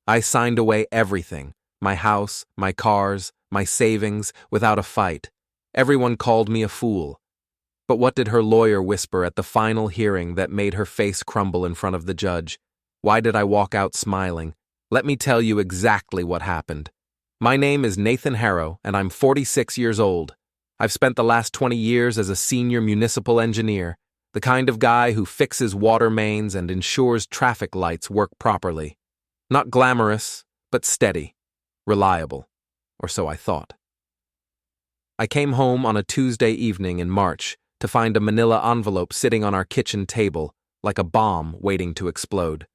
I signed away everything, my house, my cars, my savings, without a fight. Everyone called me a fool. But what did her lawyer whisper at the final hearing that made her face crumble in front of the judge? Why did I walk out smiling? Let me tell you exactly what happened. My name is Nathan Harrow, and I'm 46 years old. I've spent the last 20 years as a senior municipal engineer, the kind of guy who fixes water mains and ensures traffic lights work properly. Not glamorous, but steady, reliable, or so I thought. I came home on a Tuesday evening in March to find a manila envelope sitting on our kitchen table, like a bomb waiting to explode.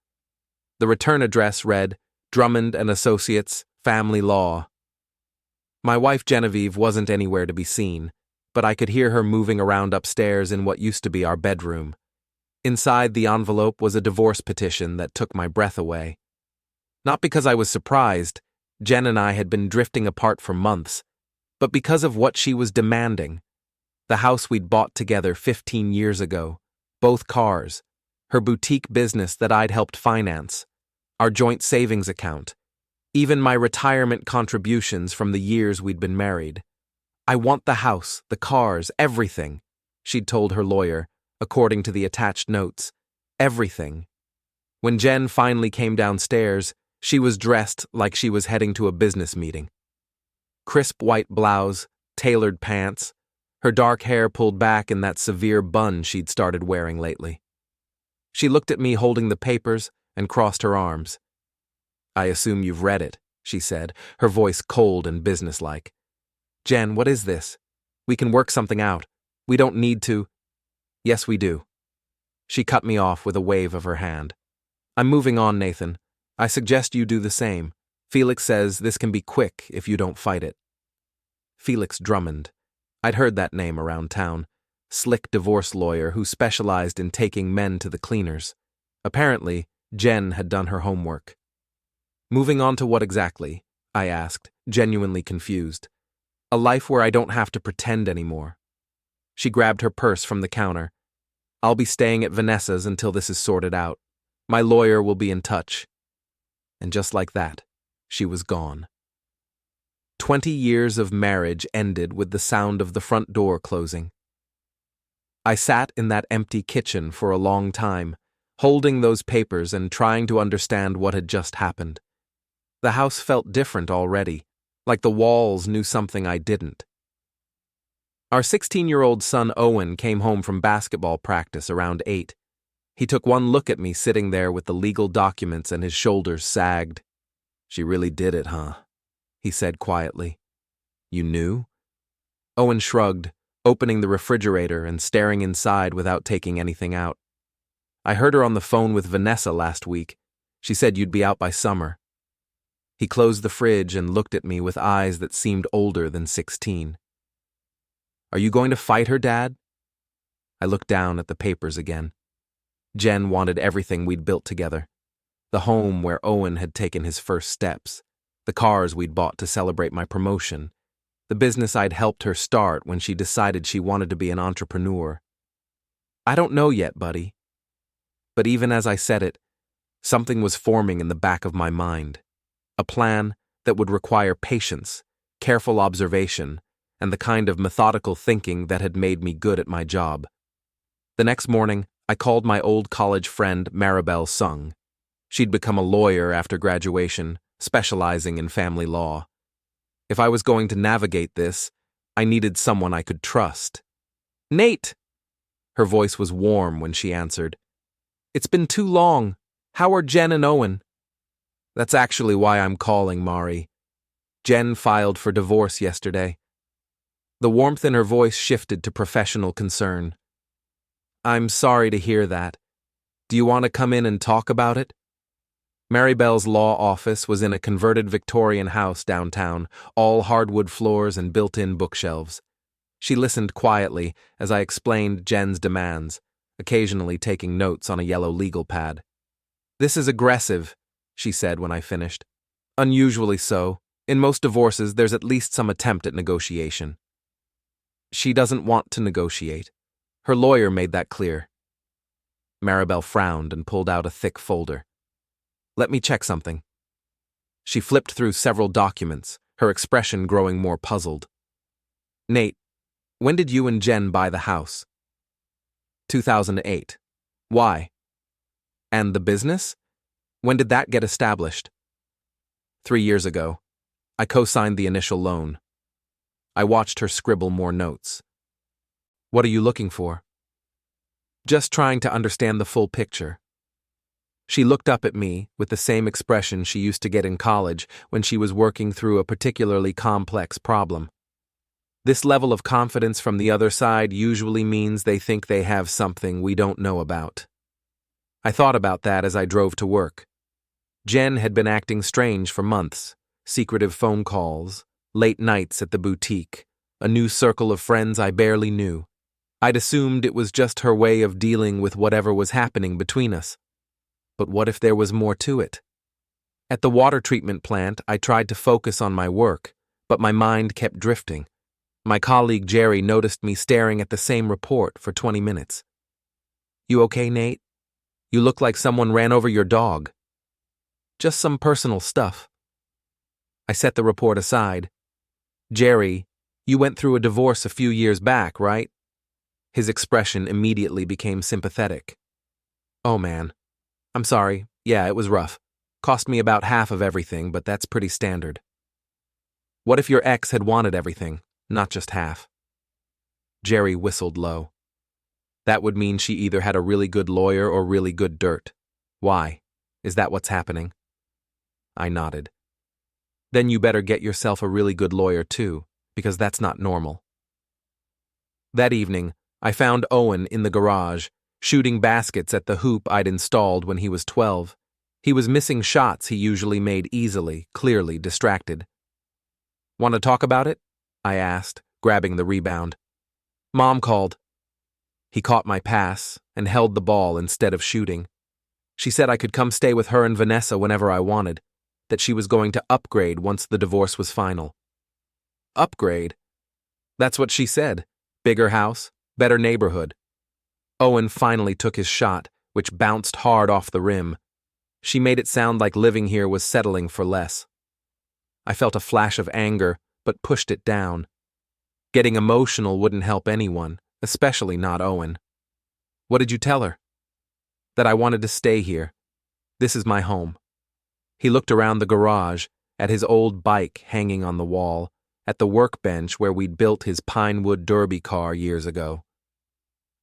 The return address read, Drummond and Associates, Family Law. My wife Genevieve wasn't anywhere to be seen, but I could hear her moving around upstairs in what used to be our bedroom. Inside the envelope was a divorce petition that took my breath away. Not because I was surprised, Jen and I had been drifting apart for months, but because of what she was demanding. The house we'd bought together 15 years ago, both cars, her boutique business that I'd helped finance, our joint savings account, even my retirement contributions from the years we'd been married. I want the house, the cars, everything, she'd told her lawyer, according to the attached notes. Everything. When Jen finally came downstairs, she was dressed like she was heading to a business meeting. Crisp white blouse, tailored pants, her dark hair pulled back in that severe bun she'd started wearing lately. She looked at me holding the papers and crossed her arms. I assume you've read it, she said, her voice cold and businesslike. Jen, what is this? We can work something out. We don't need to. Yes, we do. She cut me off with a wave of her hand. I'm moving on, Nathan. I suggest you do the same. Felix says this can be quick if you don't fight it. Felix Drummond. I'd heard that name around town. Slick divorce lawyer who specialized in taking men to the cleaners. Apparently, Jen had done her homework. Moving on to what exactly? I asked, genuinely confused. A life where I don't have to pretend anymore. She grabbed her purse from the counter. I'll be staying at Vanessa's until this is sorted out. My lawyer will be in touch. And just like that, she was gone. 20 years of marriage ended with the sound of the front door closing. I sat in that empty kitchen for a long time, holding those papers and trying to understand what had just happened. The house felt different already, like the walls knew something I didn't. Our 16-year-old son Owen came home from basketball practice around 8. He took one look at me sitting there with the legal documents and his shoulders sagged. She really did it, huh? He said quietly. You knew? Owen shrugged, opening the refrigerator and staring inside without taking anything out. I heard her on the phone with Vanessa last week. She said you'd be out by summer. He closed the fridge and looked at me with eyes that seemed older than 16. Are you going to fight her, Dad? I looked down at the papers again. Jen wanted everything we'd built together. The home where Owen had taken his first steps. The cars we'd bought to celebrate my promotion. The business I'd helped her start when she decided she wanted to be an entrepreneur. I don't know yet, buddy. But even as I said it, something was forming in the back of my mind. A plan that would require patience, careful observation, and the kind of methodical thinking that had made me good at my job. The next morning, I called my old college friend Maribel Sung. She'd become a lawyer after graduation, specializing in family law. If I was going to navigate this, I needed someone I could trust. Nate! Her voice was warm when she answered. It's been too long. How are Jen and Owen? That's actually why I'm calling, Mari. Jen filed for divorce yesterday. The warmth in her voice shifted to professional concern. I'm sorry to hear that. Do you want to come in and talk about it? Maribel's law office was in a converted Victorian house downtown, all hardwood floors and built-in bookshelves. She listened quietly as I explained Jen's demands, occasionally taking notes on a yellow legal pad. This is aggressive, she said when I finished. Unusually so. In most divorces, there's at least some attempt at negotiation. She doesn't want to negotiate. Her lawyer made that clear. Maribel frowned and pulled out a thick folder. Let me check something. She flipped through several documents, her expression growing more puzzled. Nate, when did you and Jen buy the house? 2008. Why? And the business? When did that get established? 3 years ago. I co-signed the initial loan. I watched her scribble more notes. What are you looking for? Just trying to understand the full picture. She looked up at me with the same expression she used to get in college when she was working through a particularly complex problem. This level of confidence from the other side usually means they think they have something we don't know about. I thought about that as I drove to work. Jen had been acting strange for months. Secretive phone calls, late nights at the boutique, a new circle of friends I barely knew. I'd assumed it was just her way of dealing with whatever was happening between us. But what if there was more to it? At the water treatment plant, I tried to focus on my work, but my mind kept drifting. My colleague Jerry noticed me staring at the same report for 20 minutes. You okay, Nate? You look like someone ran over your dog. Just some personal stuff. I set the report aside. Jerry, you went through a divorce a few years back, right? His expression immediately became sympathetic. Oh man. I'm sorry. Yeah, it was rough. Cost me about half of everything, but that's pretty standard. What if your ex had wanted everything, not just half? Jerry whistled low. That would mean she either had a really good lawyer or really good dirt. Why? Is that what's happening? I nodded. Then you better get yourself a really good lawyer too, because that's not normal. That evening, I found Owen in the garage, shooting baskets at the hoop I'd installed when he was 12. He was missing shots he usually made easily, clearly distracted. Want to talk about it? I asked, grabbing the rebound. Mom called. He caught my pass and held the ball instead of shooting. She said I could come stay with her and Vanessa whenever I wanted, that she was going to upgrade once the divorce was final. Upgrade? That's what she said. Bigger house, better neighborhood. Owen finally took his shot, which bounced hard off the rim. She made it sound like living here was settling for less. I felt a flash of anger, but pushed it down. Getting emotional wouldn't help anyone, especially not Owen. What did you tell her? That I wanted to stay here. This is my home. He looked around the garage, at his old bike hanging on the wall, at the workbench where we'd built his Pinewood Derby car years ago.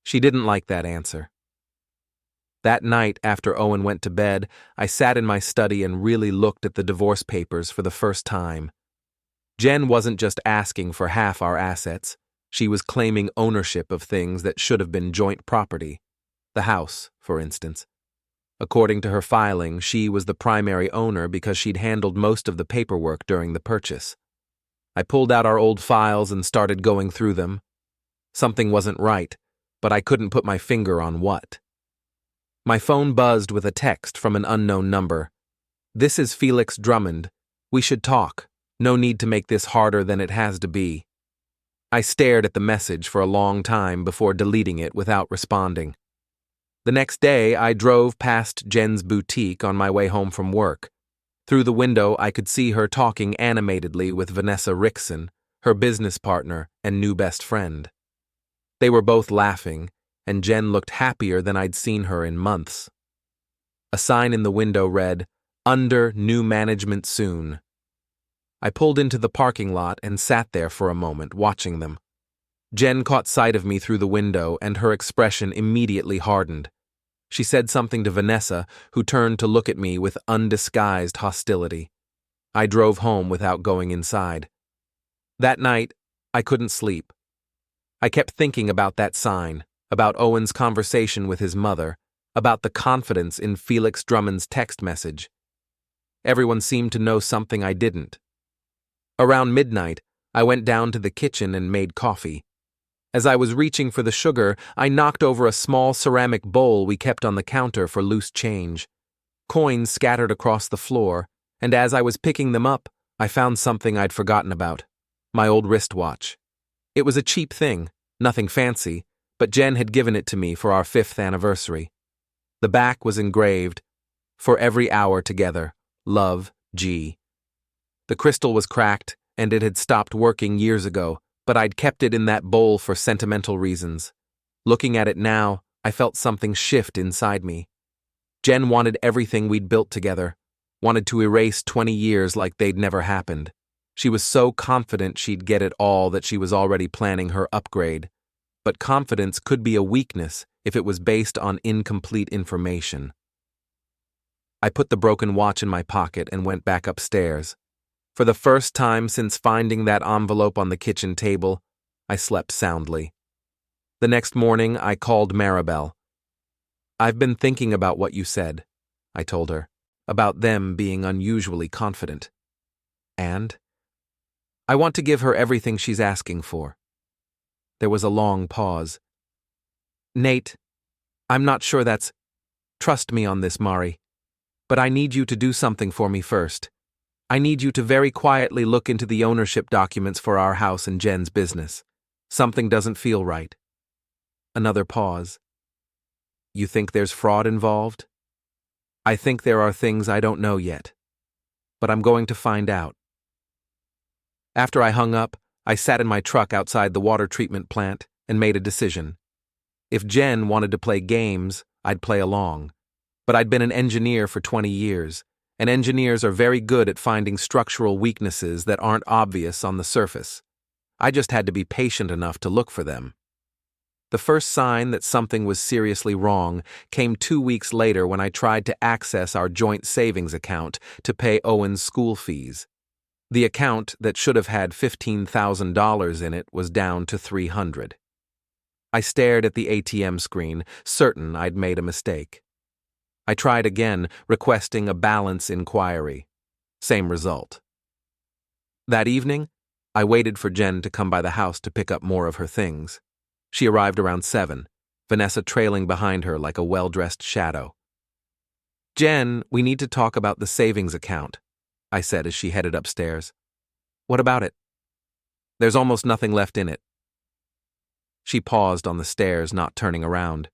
She didn't like that answer. That night, after Owen went to bed, I sat in my study and really looked at the divorce papers for the first time. Jen wasn't just asking for half our assets. She was claiming ownership of things that should have been joint property. The house, for instance. According to her filing, she was the primary owner because she'd handled most of the paperwork during the purchase. I pulled out our old files and started going through them. Something wasn't right, but I couldn't put my finger on what. My phone buzzed with a text from an unknown number. This is Felix Drummond. We should talk. No need to make this harder than it has to be. I stared at the message for a long time before deleting it without responding. The next day, I drove past Jen's boutique on my way home from work. Through the window, I could see her talking animatedly with Vanessa Rickson, her business partner and new best friend. They were both laughing, and Jen looked happier than I'd seen her in months. A sign in the window read, "Under new management soon." I pulled into the parking lot and sat there for a moment, watching them. Jen caught sight of me through the window, and her expression immediately hardened. She said something to Vanessa, who turned to look at me with undisguised hostility. I drove home without going inside. That night, I couldn't sleep. I kept thinking about that sign, about Owen's conversation with his mother, about the confidence in Felix Drummond's text message. Everyone seemed to know something I didn't. Around midnight, I went down to the kitchen and made coffee. As I was reaching for the sugar, I knocked over a small ceramic bowl we kept on the counter for loose change. Coins scattered across the floor, and as I was picking them up, I found something I'd forgotten about: my old wristwatch. It was a cheap thing, nothing fancy, but Jen had given it to me for our 5th anniversary. The back was engraved, "For every hour together, love, G." The crystal was cracked, and it had stopped working years ago, but I'd kept it in that bowl for sentimental reasons. Looking at it now, I felt something shift inside me. Jen wanted everything we'd built together, wanted to erase 20 years like they'd never happened. She was so confident she'd get it all that she was already planning her upgrade. But confidence could be a weakness if it was based on incomplete information. I put the broken watch in my pocket and went back upstairs. For the first time since finding that envelope on the kitchen table, I slept soundly. The next morning, I called Maribel. "I've been thinking about what you said," I told her, about them being unusually confident. "And?" "I want to give her everything she's asking for." There was a long pause. "Nate, I'm not sure that's... Trust me on this, Mari. But I need you to do something for me first. I need you to very quietly look into the ownership documents for our house and Jen's business. Something doesn't feel right." Another pause. "You think there's fraud involved?" "I think there are things I don't know yet. But I'm going to find out." After I hung up, I sat in my truck outside the water treatment plant and made a decision. If Jen wanted to play games, I'd play along. But I'd been an engineer for 20 years, and engineers are very good at finding structural weaknesses that aren't obvious on the surface. I just had to be patient enough to look for them. The first sign that something was seriously wrong came 2 weeks later when I tried to access our joint savings account to pay Owen's school fees. The account that should have had $15,000 in it was down to $300. I stared at the ATM screen, certain I'd made a mistake. I tried again, requesting a balance inquiry. Same result. That evening, I waited for Jen to come by the house to pick up more of her things. She arrived around 7, Vanessa trailing behind her like a well-dressed shadow. "Jen, we need to talk about the savings account," I said as she headed upstairs. "What about it?" "There's almost nothing left in it." She paused on the stairs, not turning around.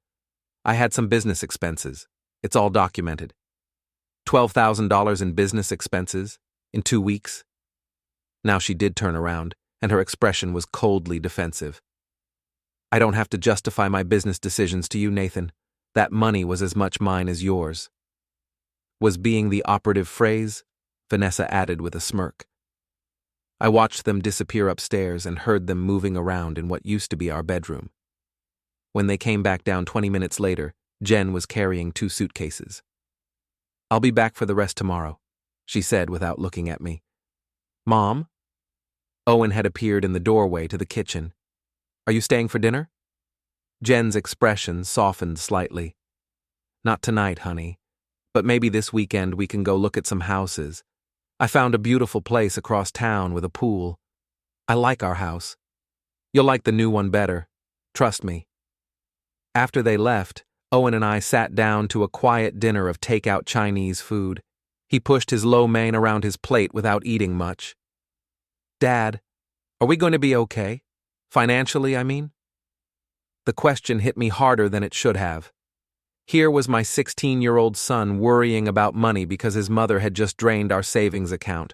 "I had some business expenses. It's all documented. $12,000 in business expenses in 2 weeks." Now she did turn around, and her expression was coldly defensive. "I don't have to justify my business decisions to you, Nathan. That money was as much mine as yours." Was being the operative phrase, Vanessa added with a smirk. I watched them disappear upstairs and heard them moving around in what used to be our bedroom. When they came back down 20 minutes later, Jen was carrying 2 suitcases. "I'll be back for the rest tomorrow," she said without looking at me. "Mom?" Owen had appeared in the doorway to the kitchen. "Are you staying for dinner?" Jen's expression softened slightly. "Not tonight, honey. But maybe this weekend we can go look at some houses. I found a beautiful place across town with a pool. I like our house. You'll like the new one better. Trust me." After they left, Owen and I sat down to a quiet dinner of takeout Chinese food. He pushed his lo mein around his plate without eating much. "Dad, are we going to be okay? Financially, I mean?" The question hit me harder than it should have. Here was my 16-year-old son worrying about money because his mother had just drained our savings account.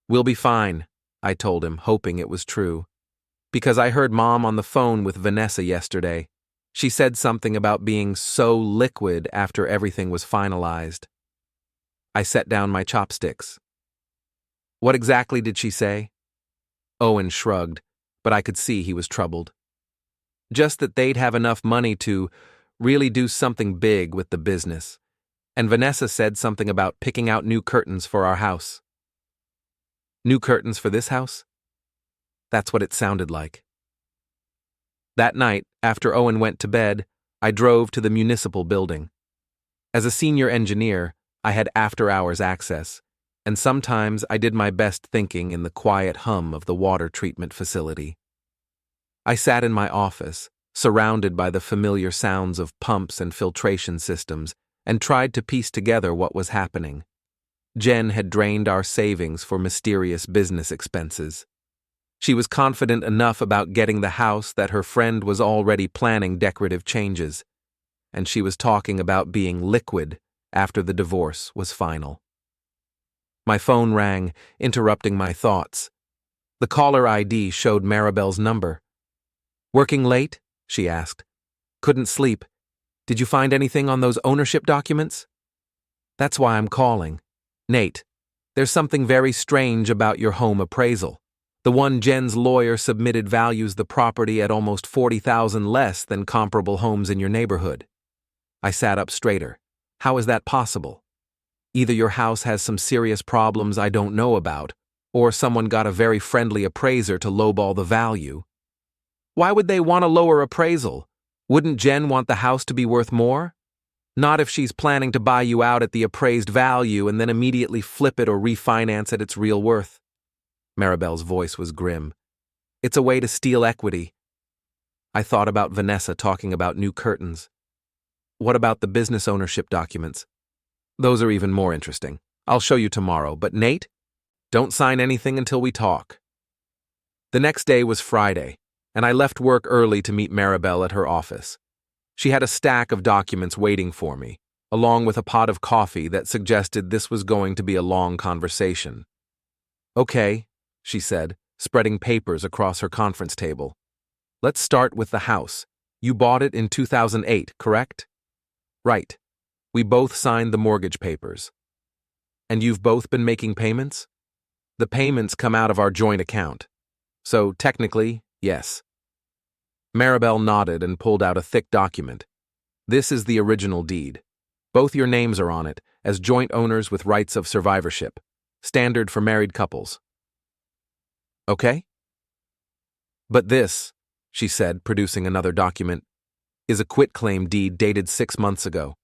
"We'll be fine," I told him, hoping it was true. Because I heard Mom on the phone with Vanessa yesterday. She said something about being so liquid after everything was finalized. I set down my chopsticks. "What exactly did she say?" Owen shrugged, but I could see he was troubled. "Just that they'd have enough money to really do something big with the business. And Vanessa said something about picking out new curtains for our house." "New curtains for this house?" That's what it sounded like. That night, after Owen went to bed, I drove to the municipal building. As a senior engineer, I had after-hours access, and sometimes I did my best thinking in the quiet hum of the water treatment facility. I sat in my office, surrounded by the familiar sounds of pumps and filtration systems, and tried to piece together what was happening. Jen had drained our savings for mysterious business expenses. She was confident enough about getting the house that her friend was already planning decorative changes, and she was talking about being liquid after the divorce was final. My phone rang, interrupting my thoughts. The caller ID showed Maribel's number. "Working late?" she asked. "Couldn't sleep. Did you find anything on those ownership documents?" "That's why I'm calling. Nate, there's something very strange about your home appraisal. The one Jen's lawyer submitted values the property at almost $40,000 less than comparable homes in your neighborhood." I sat up straighter. "How is that possible? Either your house has some serious problems I don't know about, or someone got a very friendly appraiser to lowball the value." "Why would they want a lower appraisal? Wouldn't Jen want the house to be worth more? Not if she's planning to buy you out at the appraised value and then immediately flip it or refinance at its real worth." Maribel's voice was grim. "It's a way to steal equity." I thought about Vanessa talking about new curtains. "What about the business ownership documents?" "Those are even more interesting. I'll show you tomorrow, but Nate, don't sign anything until we talk." The next day was Friday, and I left work early to meet Maribel at her office. She had a stack of documents waiting for me, along with a pot of coffee that suggested this was going to be a long conversation. "Okay," she said, spreading papers across her conference table. "Let's start with the house. You bought it in 2008, correct?" "Right. We both signed the mortgage papers." "And you've both been making payments?" "The payments come out of our joint account. So technically, yes." Maribel nodded and pulled out a thick document. "This is the original deed. Both your names are on it, as joint owners with rights of survivorship. Standard for married couples." "Okay?" "But this," she said, producing another document, "is a quitclaim deed dated 6 months ago.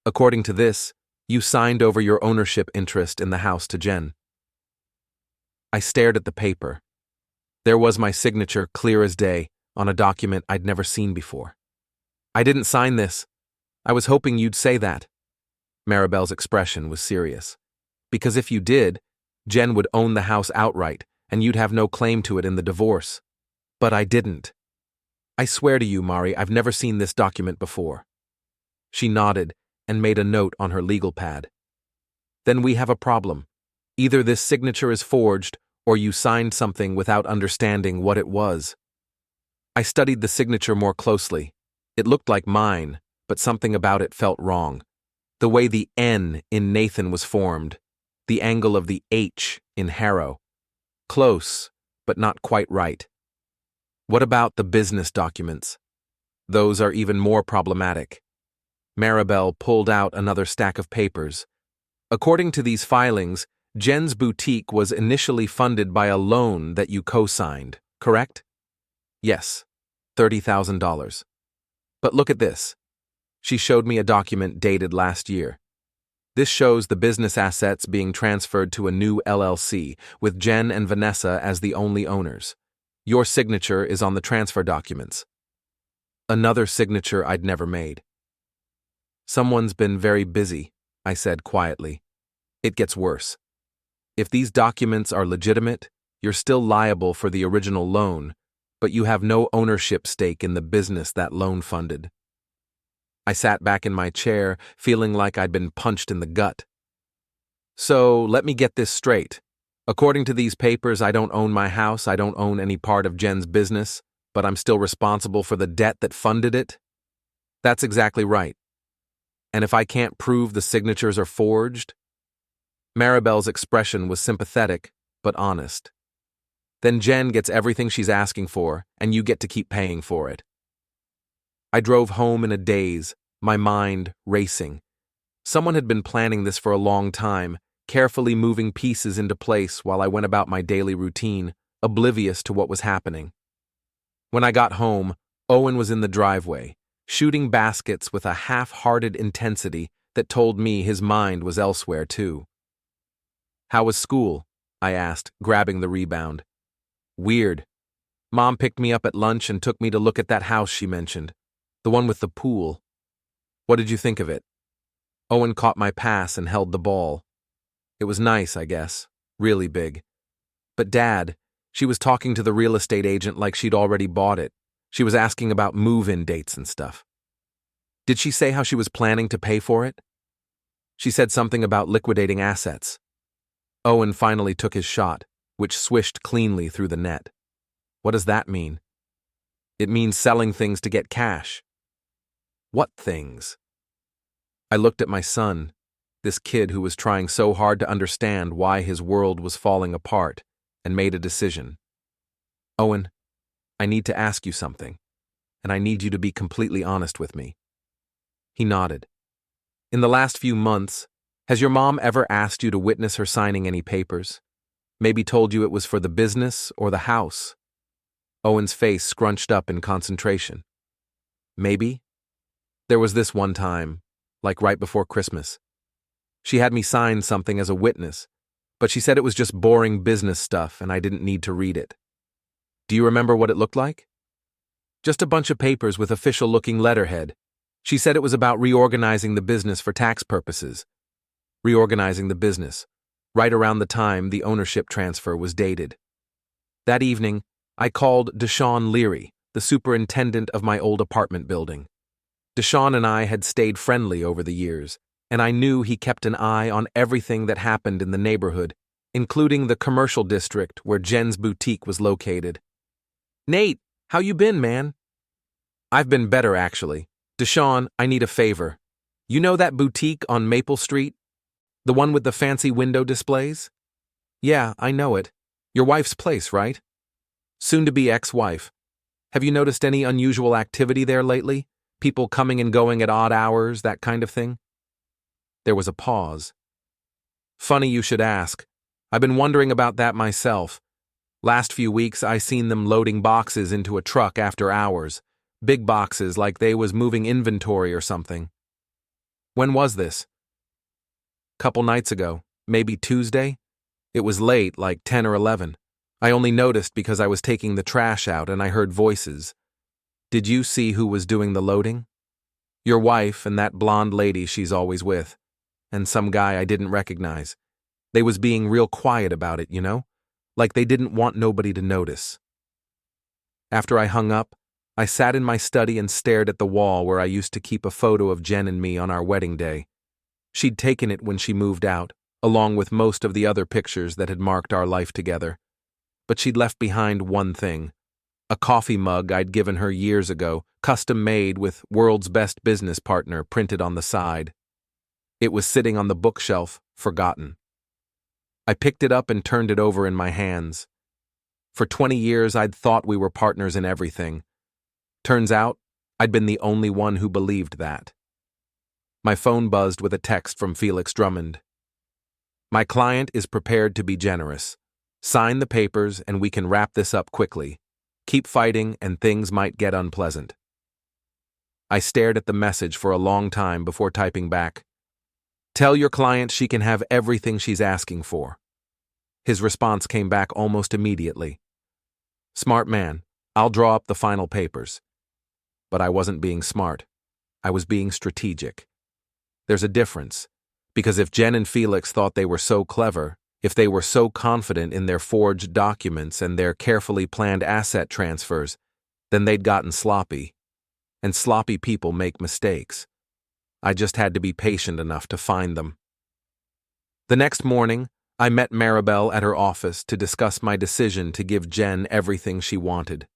According to this, you signed over your ownership interest in the house to Jen." I stared at the paper. There was my signature, clear as day, on a document I'd never seen before. "I didn't sign this. I was hoping you'd say that." Maribel's expression was serious. "Because if you did, Jen would own the house outright, and you'd have no claim to it in the divorce." "But I didn't. I swear to you, Mari, I've never seen this document before." She nodded and made a note on her legal pad. "Then we have a problem. Either this signature is forged, or you signed something without understanding what it was." I studied the signature more closely. It looked like mine, but something about it felt wrong. The way the N in Nathan was formed, the angle of the H in Harrow. Close, but not quite right. "What about the business documents?" "Those are even more problematic." Maribel pulled out another stack of papers. "According to these filings, Jen's boutique was initially funded by a loan that you co-signed, correct?" "Yes, $30,000. But look at this." She showed me a document dated last year. "This shows the business assets being transferred to a new LLC, with Jen and Vanessa as the only owners. Your signature is on the transfer documents." Another signature I'd never made. "Someone's been very busy," I said quietly. "It gets worse. If these documents are legitimate, you're still liable for the original loan, but you have no ownership stake in the business that loan funded." I sat back in my chair, feeling like I'd been punched in the gut. "So, let me get this straight. According to these papers, I don't own my house, I don't own any part of Jen's business, but I'm still responsible for the debt that funded it?" "That's exactly right." "And if I can't prove the signatures are forged?" Maribel's expression was sympathetic, but honest. "Then Jen gets everything she's asking for, and you get to keep paying for it." I drove home in a daze, my mind racing. Someone had been planning this for a long time, carefully moving pieces into place while I went about my daily routine, oblivious to what was happening. When I got home, Owen was in the driveway, shooting baskets with a half-hearted intensity that told me his mind was elsewhere too. "How was school?" I asked, grabbing the rebound. "Weird. Mom picked me up at lunch and took me to look at that house she mentioned, the one with the pool." "What did you think of it?" Owen caught my pass and held the ball. "It was nice, I guess. Really big. But Dad, she was talking to the real estate agent like she'd already bought it. She was asking about move-in dates and stuff." "Did she say how she was planning to pay for it?" "She said something about liquidating assets." Owen finally took his shot, which swished cleanly through the net. What does that mean? It means selling things to get cash. What things? I looked at my son, this kid who was trying so hard to understand why his world was falling apart, and made a decision. Owen, I need to ask you something, and I need you to be completely honest with me. He nodded. In the last few months, has your mom ever asked you to witness her signing any papers? Maybe told you it was for the business or the house? Owen's face scrunched up in concentration. Maybe. There was this one time, like right before Christmas. She had me sign something as a witness, but she said it was just boring business stuff and I didn't need to read it. Do you remember what it looked like? Just a bunch of papers with official-looking letterhead. She said it was about reorganizing the business for tax purposes. Reorganizing the business, right around the time the ownership transfer was dated. That evening, I called Deshaun Leary, the superintendent of my old apartment building. Deshaun and I had stayed friendly over the years, and I knew he kept an eye on everything that happened in the neighborhood, including the commercial district where Jen's boutique was located. Nate, how you been, man? I've been better, actually. Deshaun, I need a favor. You know that boutique on Maple Street? The one with the fancy window displays? Yeah, I know it. Your wife's place, right? Soon-to-be ex-wife. Have you noticed any unusual activity there lately? People coming and going at odd hours, that kind of thing? There was a pause. Funny you should ask. I've been wondering about that myself. Last few weeks, I seen them loading boxes into a truck after hours. Big boxes like they was moving inventory or something. When was this? Couple nights ago, maybe Tuesday? It was late, like 10 or 11. I only noticed because I was taking the trash out and I heard voices. Did you see who was doing the loading? Your wife and that blonde lady she's always with. And some guy I didn't recognize. They was being real quiet about it, you know? Like they didn't want nobody to notice. After I hung up, I sat in my study and stared at the wall where I used to keep a photo of Jen and me on our wedding day. She'd taken it when she moved out, along with most of the other pictures that had marked our life together. But she'd left behind one thing. A coffee mug I'd given her years ago, custom-made with "World's Best Business Partner" printed on the side. It was sitting on the bookshelf, forgotten. I picked it up and turned it over in my hands. For 20 years, I'd thought we were partners in everything. Turns out, I'd been the only one who believed that. My phone buzzed with a text from Felix Drummond. My client is prepared to be generous. Sign the papers and we can wrap this up quickly. Keep fighting and things might get unpleasant. I stared at the message for a long time before typing back. Tell your client she can have everything she's asking for. His response came back almost immediately. Smart man, I'll draw up the final papers. But I wasn't being smart. I was being strategic. There's a difference, because if Jen and Felix thought they were so clever, if they were so confident in their forged documents and their carefully planned asset transfers, then they'd gotten sloppy. And sloppy people make mistakes. I just had to be patient enough to find them. The next morning, I met Maribel at her office to discuss my decision to give Jen everything she wanted.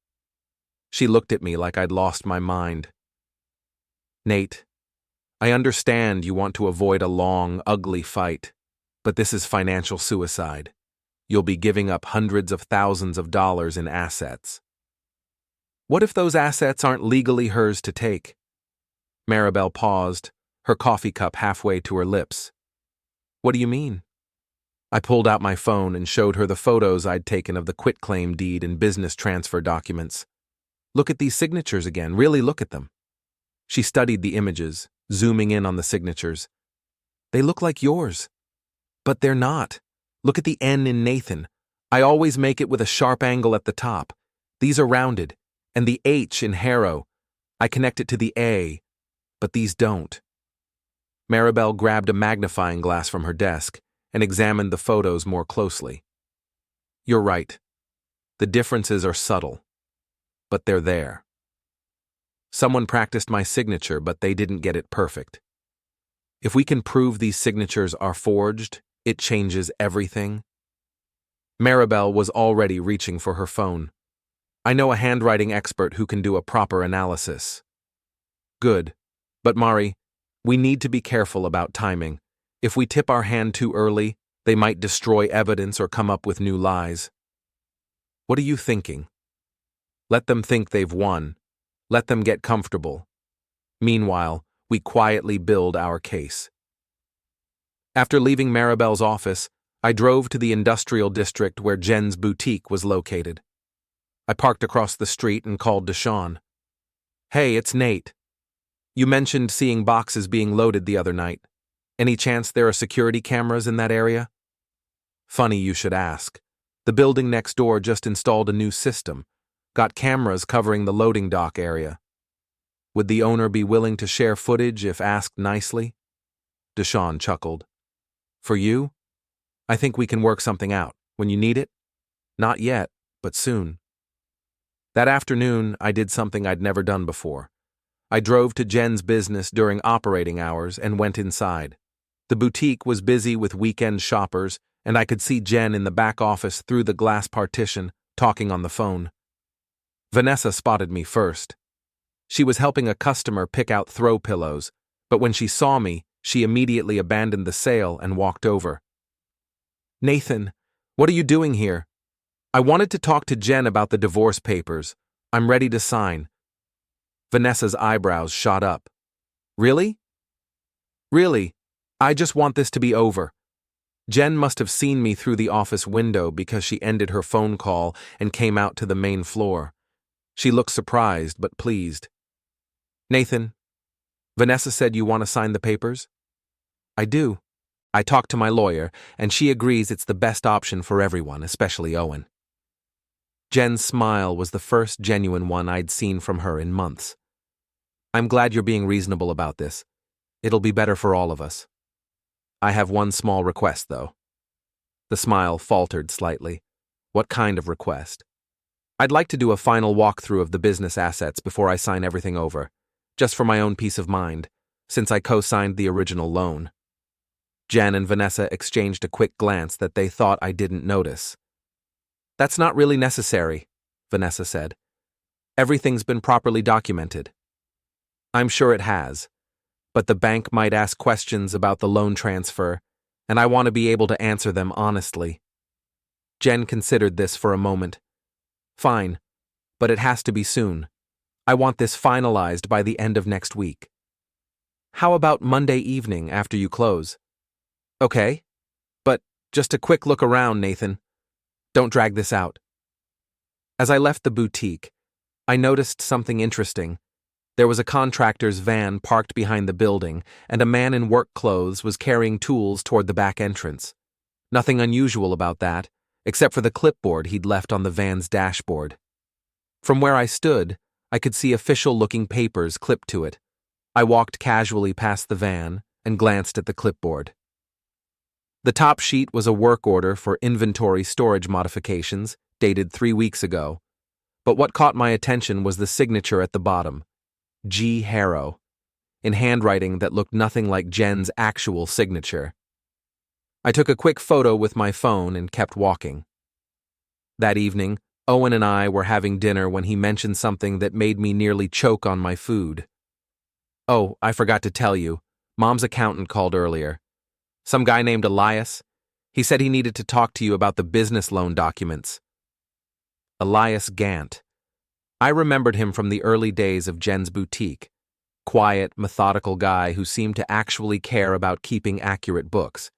She looked at me like I'd lost my mind. Nate, I understand you want to avoid a long, ugly fight, but this is financial suicide. You'll be giving up hundreds of thousands of dollars in assets. What if those assets aren't legally hers to take? Maribel paused, her coffee cup halfway to her lips. What do you mean? I pulled out my phone and showed her the photos I'd taken of the quitclaim deed and business transfer documents. Look at these signatures again, really look at them. She studied the images, zooming in on the signatures. They look like yours. But they're not. Look at the N in Nathan. I always make it with a sharp angle at the top. These are rounded. And the H in Harrow. I connect it to the A, but these don't. Maribel grabbed a magnifying glass from her desk and examined the photos more closely. You're right. The differences are subtle. But they're there. Someone practiced my signature, but they didn't get it perfect. If we can prove these signatures are forged, It changes everything. Maribel was already reaching for her phone. I know a handwriting expert who can do a proper analysis. Good. But Mari, we need to be careful about timing. If we tip our hand too early, they might destroy evidence or come up with new lies. What are you thinking? Let them think they've won. Let them get comfortable. Meanwhile, we quietly build our case. After leaving Maribel's office, I drove to the industrial district where Jen's boutique was located. I parked across the street and called Deshawn. Hey, it's Nate. You mentioned seeing boxes being loaded the other night. Any chance there are security cameras in that area? Funny you should ask. The building next door just installed a new system. Got cameras covering the loading dock area. Would the owner be willing to share footage if asked nicely? Deshawn chuckled. For you? I think we can work something out. When you need it? Not yet, but soon. That afternoon, I did something I'd never done before. I drove to Jen's business during operating hours and went inside. The boutique was busy with weekend shoppers, and I could see Jen in the back office through the glass partition, talking on the phone. Vanessa spotted me first. She was helping a customer pick out throw pillows, but when she saw me, she immediately abandoned the sale and walked over. Nathan, what are you doing here? I wanted to talk to Jen about the divorce papers. I'm ready to sign. Vanessa's eyebrows shot up. Really? Really. I just want this to be over. Jen must have seen me through the office window because she ended her phone call and came out to the main floor. She looked surprised but pleased. Nathan, Vanessa said you want to sign the papers? I do. I talked to my lawyer, and she agrees it's the best option for everyone, especially Owen. Jen's smile was the first genuine one I'd seen from her in months. I'm glad you're being reasonable about this. It'll be better for all of us. I have one small request, though. The smile faltered slightly. What kind of request? I'd like to do a final walkthrough of the business assets before I sign everything over, just for my own peace of mind, since I co-signed the original loan. Jen and Vanessa exchanged a quick glance that they thought I didn't notice. That's not really necessary, Vanessa said. Everything's been properly documented. I'm sure it has, but the bank might ask questions about the loan transfer, and I want to be able to answer them honestly. Jen considered this for a moment. Fine, but it has to be soon. I want this finalized by the end of next week. How about Monday evening after you close? Okay, but just a quick look around, Nathan. Don't drag this out. As I left the boutique, I noticed something interesting. There was a contractor's van parked behind the building, and a man in work clothes was carrying tools toward the back entrance. Nothing unusual about that, except for the clipboard he'd left on the van's dashboard. From where I stood, I could see official-looking papers clipped to it. I walked casually past the van and glanced at the clipboard. The top sheet was a work order for inventory storage modifications, dated 3 weeks ago. But what caught my attention was the signature at the bottom, G. Harrow, in handwriting that looked nothing like Jen's actual signature. I took a quick photo with my phone and kept walking. That evening, Owen and I were having dinner when he mentioned something that made me nearly choke on my food. Oh, I forgot to tell you, Mom's accountant called earlier. Some guy named Elias. He said he needed to talk to you about the business loan documents. Elias Gant. I remembered him from the early days of Jen's boutique. Quiet, methodical guy who seemed to actually care about keeping accurate books.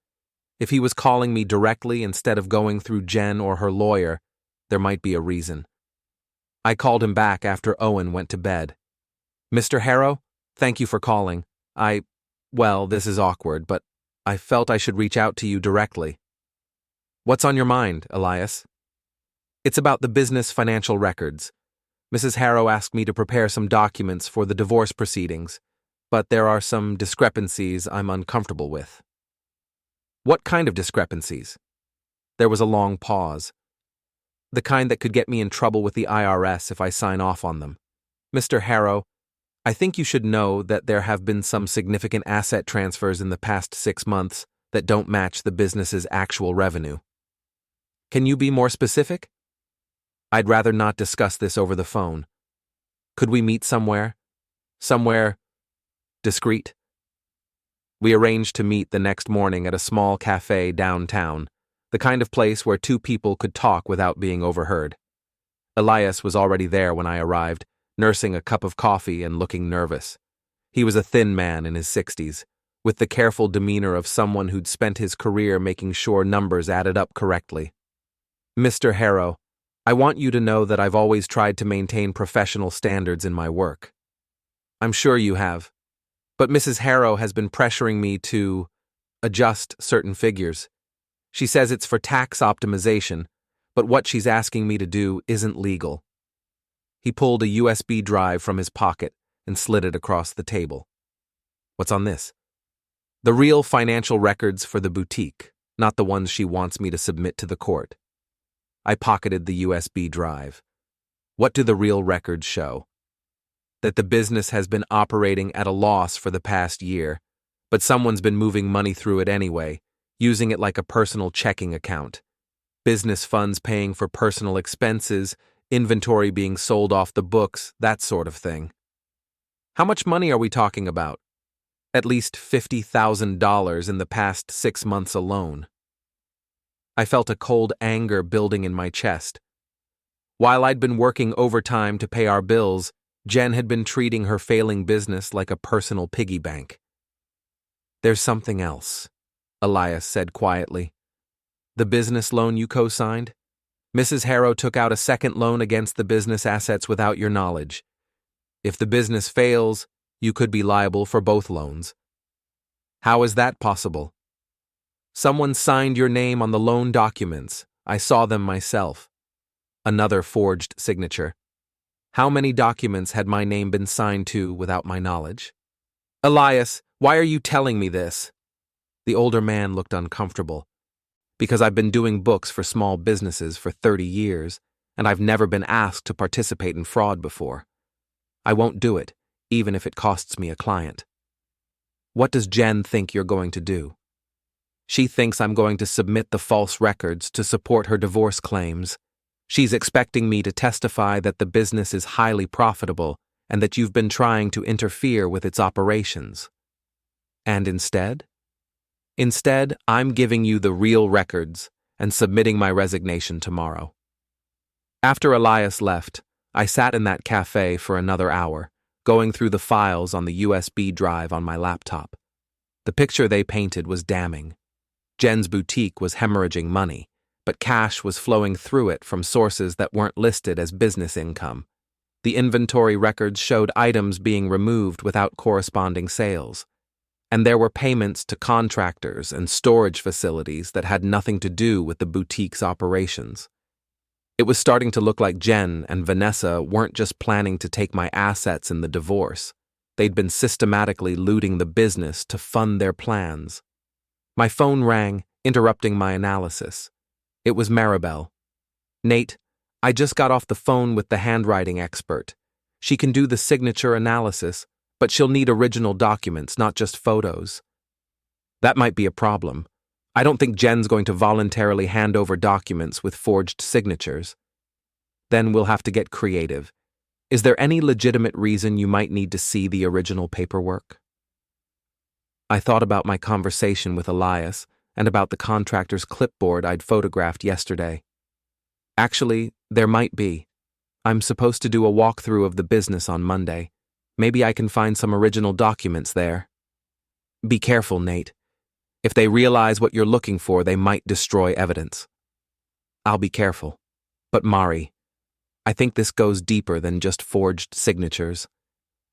If he was calling me directly instead of going through Jen or her lawyer, there might be a reason. I called him back after Owen went to bed. Mr. Harrow, thank you for calling. Well, this is awkward, but I felt I should reach out to you directly. What's on your mind, Elias? It's about the business financial records. Mrs. Harrow asked me to prepare some documents for the divorce proceedings, but there are some discrepancies I'm uncomfortable with. What kind of discrepancies? There was a long pause. The kind that could get me in trouble with the IRS if I sign off on them. Mr. Harrow, I think you should know that there have been some significant asset transfers in the past 6 months, that don't match the business's actual revenue. Can you be more specific? I'd rather not discuss this over the phone. Could we meet somewhere? Somewhere discreet? We arranged to meet the next morning at a small cafe downtown, the kind of place where two people could talk without being overheard. Elias was already there when I arrived, nursing a cup of coffee and looking nervous. He was a thin man in his 60s, with the careful demeanor of someone who'd spent his career making sure numbers added up correctly. "Mr. Harrow, I want you to know that I've always tried to maintain professional standards in my work. I'm sure you have. But Mrs. Harrow has been pressuring me to adjust certain figures. She says it's for tax optimization, but what she's asking me to do isn't legal." He pulled a USB drive from his pocket and slid it across the table. "What's on this?" "The real financial records for the boutique, not the ones she wants me to submit to the court." I pocketed the USB drive. "What do the real records show?" "That the business has been operating at a loss for the past year, but someone's been moving money through it anyway, using it like a personal checking account. Business funds paying for personal expenses, inventory being sold off the books, that sort of thing." "How much money are we talking about?" "At least $50,000 in the past 6 months alone." I felt a cold anger building in my chest. While I'd been working overtime to pay our bills, Jen had been treating her failing business like a personal piggy bank. "There's something else," Elias said quietly. "The business loan you co-signed? Mrs. Harrow took out a second loan against the business assets without your knowledge. If the business fails, you could be liable for both loans." "How is that possible?" "Someone signed your name on the loan documents. I saw them myself." Another forged signature. "How many documents had my name been signed to without my knowledge?" "Elias, why are you telling me this?" The older man looked uncomfortable. "Because I've been doing books for small businesses for 30 years, and I've never been asked to participate in fraud before. I won't do it, even if it costs me a client." "What does Jen think you're going to do?" "She thinks I'm going to submit the false records to support her divorce claims. She's expecting me to testify that the business is highly profitable and that you've been trying to interfere with its operations." "And instead?" "Instead, I'm giving you the real records and submitting my resignation tomorrow." After Elias left, I sat in that cafe for another hour, going through the files on the USB drive on my laptop. The picture they painted was damning. Jen's boutique was hemorrhaging money, but cash was flowing through it from sources that weren't listed as business income. The inventory records showed items being removed without corresponding sales, and there were payments to contractors and storage facilities that had nothing to do with the boutique's operations. It was starting to look like Jen and Vanessa weren't just planning to take my assets in the divorce. They'd been systematically looting the business to fund their plans. My phone rang, interrupting my analysis. It was Maribel. "Nate, I just got off the phone with the handwriting expert. She can do the signature analysis, but she'll need original documents, not just photos." "That might be a problem. I don't think Jen's going to voluntarily hand over documents with forged signatures." "Then we'll have to get creative. Is there any legitimate reason you might need to see the original paperwork?" I thought about my conversation with Elias and about the contractor's clipboard I'd photographed yesterday. Actually, there might be. I'm supposed to do a walkthrough of the business on Monday. Maybe I can find some original documents there. "Be careful, Nate. If they realize what you're looking for, they might destroy evidence." "I'll be careful. But Mari, I think this goes deeper than just forged signatures.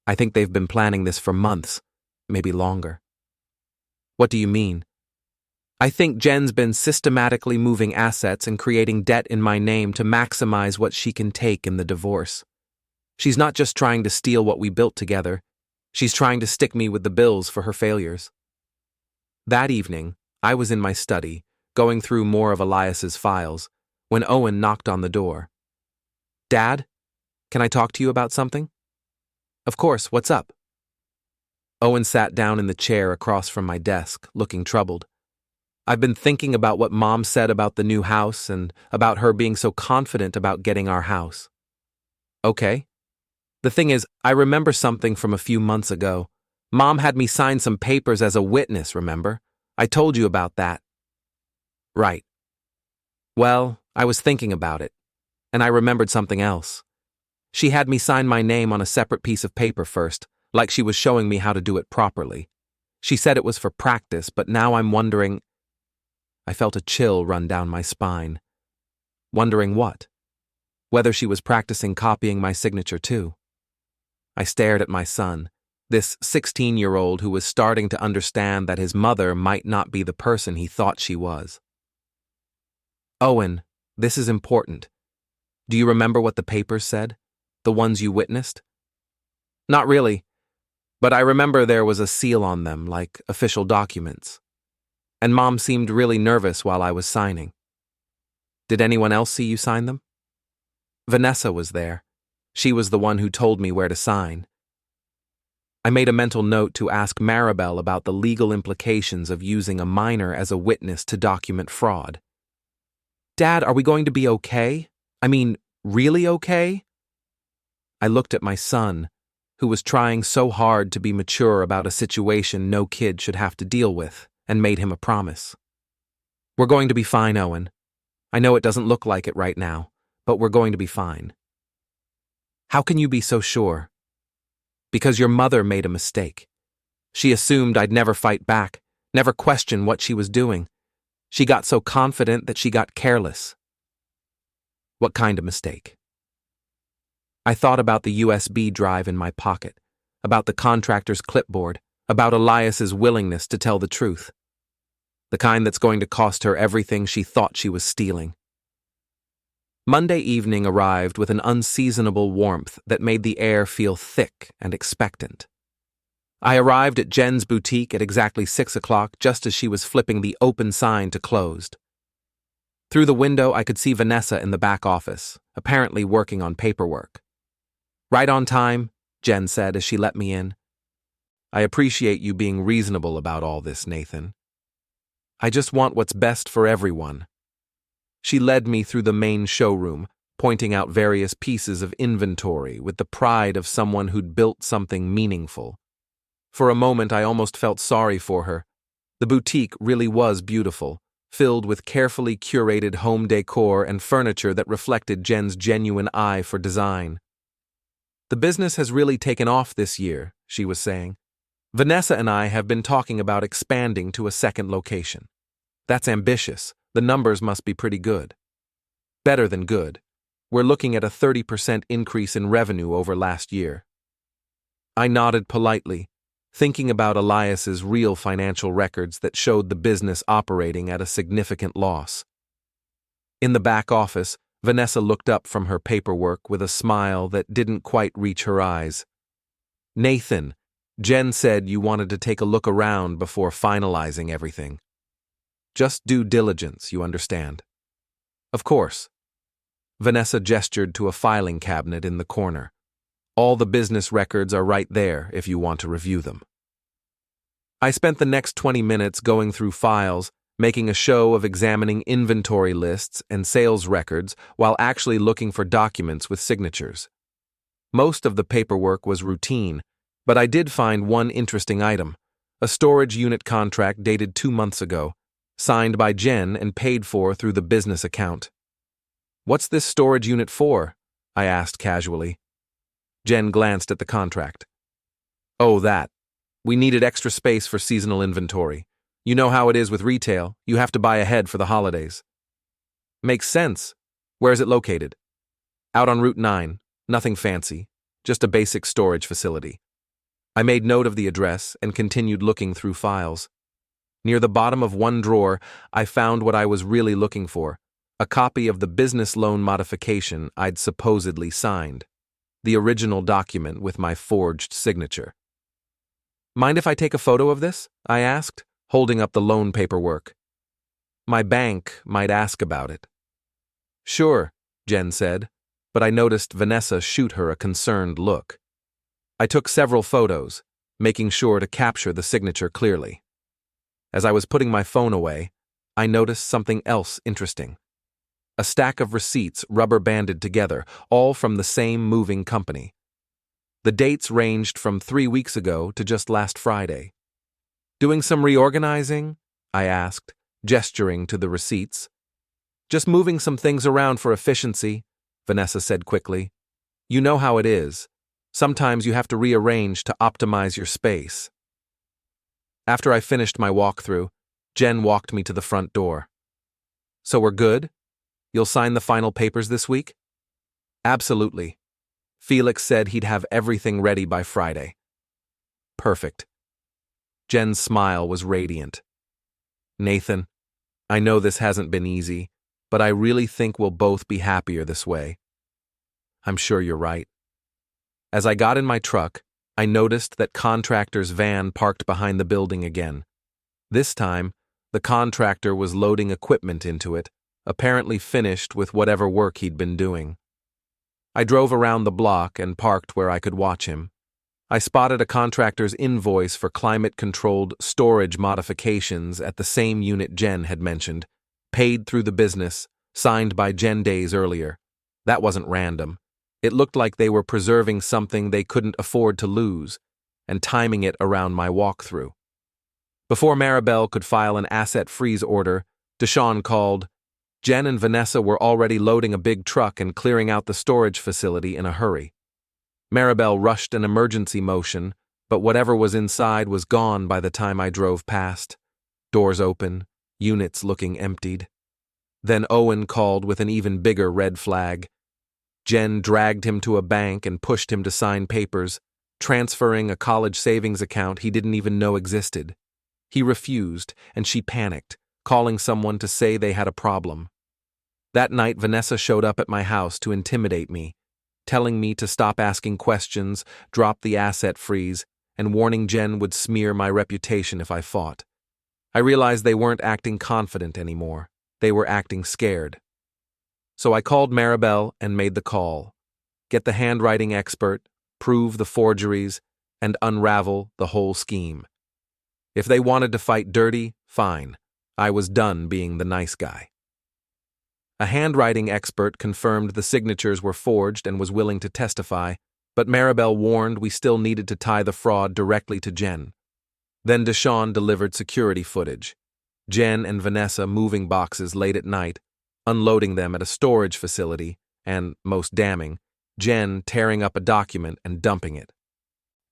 I think they've been planning this for months, maybe longer." "What do you mean?" "I think Jen's been systematically moving assets and creating debt in my name to maximize what she can take in the divorce. She's not just trying to steal what we built together. She's trying to stick me with the bills for her failures." That evening, I was in my study, going through more of Elias's files, when Owen knocked on the door. "Dad, can I talk to you about something?" "Of course, what's up?" Owen sat down in the chair across from my desk, looking troubled. I've been thinking about what Mom said about the new house and about her being so confident about getting our house. Okay. The thing is, I remember something from a few months ago. Mom had me sign some papers as a witness, remember? I told you about that. Right. Well, I was thinking about it, and I remembered something else. She had me sign my name on a separate piece of paper first, like she was showing me how to do it properly. She said it was for practice, but now I'm wondering. I felt a chill run down my spine. Wondering what? Whether she was practicing copying my signature too. I stared at my son, this 16-year-old who was starting to understand that his mother might not be the person he thought she was. Owen, this is important. Do you remember what the papers said? The ones you witnessed? Not really, but I remember there was a seal on them, like official documents. And Mom seemed really nervous while I was signing. Did anyone else see you sign them? Vanessa was there. She was the one who told me where to sign. I made a mental note to ask Maribel about the legal implications of using a minor as a witness to document fraud. Dad, are we going to be okay? I mean, really okay? I looked at my son, who was trying so hard to be mature about a situation no kid should have to deal with, and made him a promise. We're going to be fine, Owen. I know it doesn't look like it right now, but we're going to be fine. How can you be so sure? Because your mother made a mistake. She assumed I'd never fight back, never question what she was doing. She got so confident that she got careless. What kind of mistake? I thought about the USB drive in my pocket, about the contractor's clipboard, about Elias's willingness to tell the truth. The kind that's going to cost her everything she thought she was stealing. Monday evening arrived with an unseasonable warmth that made the air feel thick and expectant. I arrived at Jen's boutique at exactly 6 o'clock just as she was flipping the open sign to closed. Through the window, I could see Vanessa in the back office, apparently working on paperwork. Right on time, Jen said as she let me in. I appreciate you being reasonable about all this, Nathan. I just want what's best for everyone. She led me through the main showroom, pointing out various pieces of inventory with the pride of someone who'd built something meaningful. For a moment, I almost felt sorry for her. The boutique really was beautiful, filled with carefully curated home decor and furniture that reflected Jen's genuine eye for design. The business has really taken off this year, she was saying. Vanessa and I have been talking about expanding to a second location. That's ambitious. The numbers must be pretty good. Better than good. We're looking at a 30% increase in revenue over last year. I nodded politely, thinking about Elias's real financial records that showed the business operating at a significant loss. In the back office, Vanessa looked up from her paperwork with a smile that didn't quite reach her eyes. Nathan, Jen said you wanted to take a look around before finalizing everything. Just due diligence, you understand. Of course. Vanessa gestured to a filing cabinet in the corner. All the business records are right there if you want to review them. I spent the next 20 minutes going through files, making a show of examining inventory lists and sales records while actually looking for documents with signatures. Most of the paperwork was routine, but I did find one interesting item, a storage unit contract dated 2 months ago, signed by Jen and paid for through the business account. What's this storage unit for? I asked casually. Jen glanced at the contract. Oh, that. We needed extra space for seasonal inventory. You know how it is with retail, you have to buy ahead for the holidays. Makes sense. Where is it located? Out on Route 9, nothing fancy, just a basic storage facility. I made note of the address and continued looking through files. Near the bottom of one drawer, I found what I was really looking for, a copy of the business loan modification I'd supposedly signed, the original document with my forged signature. Mind if I take a photo of this? I asked, holding up the loan paperwork. My bank might ask about it. Sure, Jen said, but I noticed Vanessa shoot her a concerned look. I took several photos, making sure to capture the signature clearly. As I was putting my phone away, I noticed something else interesting. A stack of receipts rubber-banded together, all from the same moving company. The dates ranged from 3 weeks ago to just last Friday. "Doing some reorganizing?" I asked, gesturing to the receipts. "Just moving some things around for efficiency," Vanessa said quickly. "You know how it is. Sometimes you have to rearrange to optimize your space." After I finished my walkthrough, Jen walked me to the front door. "So we're good? You'll sign the final papers this week?" "Absolutely. Felix said he'd have everything ready by Friday." "Perfect." Jen's smile was radiant. "Nathan, I know this hasn't been easy, but I really think we'll both be happier this way." "I'm sure you're right." As I got in my truck, I noticed that contractor's van parked behind the building again. This time, the contractor was loading equipment into it, apparently finished with whatever work he'd been doing. I drove around the block and parked where I could watch him. I spotted a contractor's invoice for climate-controlled storage modifications at the same unit Jen had mentioned, paid through the business, signed by Jen days earlier. That wasn't random. It looked like they were preserving something they couldn't afford to lose, and timing it around my walkthrough. Before Maribel could file an asset freeze order, Deshawn called. Jen and Vanessa were already loading a big truck and clearing out the storage facility in a hurry. Maribel rushed an emergency motion, but whatever was inside was gone by the time I drove past. Doors open, units looking emptied. Then Owen called with an even bigger red flag. Jen dragged him to a bank and pushed him to sign papers, transferring a college savings account he didn't even know existed. He refused, and she panicked, calling someone to say they had a problem. That night, Vanessa showed up at my house to intimidate me, telling me to stop asking questions, drop the asset freeze, and warning Jen would smear my reputation if I fought. I realized they weren't acting confident anymore. They were acting scared. So I called Maribel and made the call. Get the handwriting expert, prove the forgeries, and unravel the whole scheme. If they wanted to fight dirty, fine. I was done being the nice guy. A handwriting expert confirmed the signatures were forged and was willing to testify, but Maribel warned we still needed to tie the fraud directly to Jen. Then Deshawn delivered security footage. Jen and Vanessa moving boxes late at night, unloading them at a storage facility, and, most damning, Jen tearing up a document and dumping it.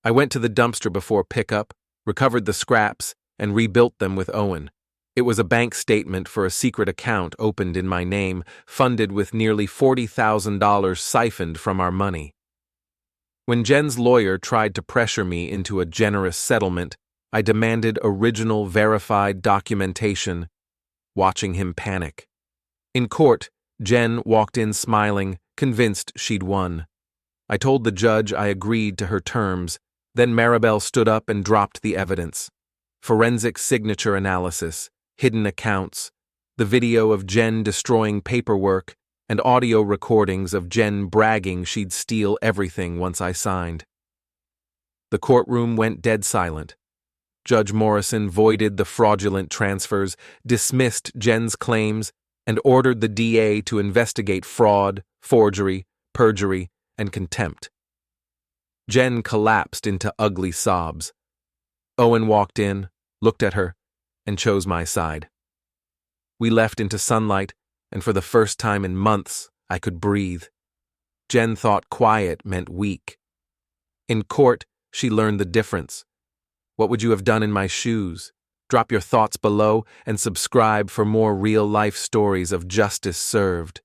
I went to the dumpster before pickup, recovered the scraps, and rebuilt them with Owen. It was a bank statement for a secret account opened in my name, funded with nearly $40,000 siphoned from our money. When Jen's lawyer tried to pressure me into a generous settlement, I demanded original verified documentation, watching him panic. In court, Jen walked in smiling, convinced she'd won. I told the judge I agreed to her terms, then Maribel stood up and dropped the evidence. Forensic signature analysis, hidden accounts, the video of Jen destroying paperwork, and audio recordings of Jen bragging she'd steal everything once I signed. The courtroom went dead silent. Judge Morrison voided the fraudulent transfers, dismissed Jen's claims, and ordered the DA to investigate fraud, forgery, perjury, and contempt. Jen collapsed into ugly sobs. Owen walked in, looked at her, and chose my side. We left into sunlight, and for the first time in months, I could breathe. Jen thought quiet meant weak. In court, she learned the difference. What would you have done in my shoes? Drop your thoughts below and subscribe for more real-life stories of justice served.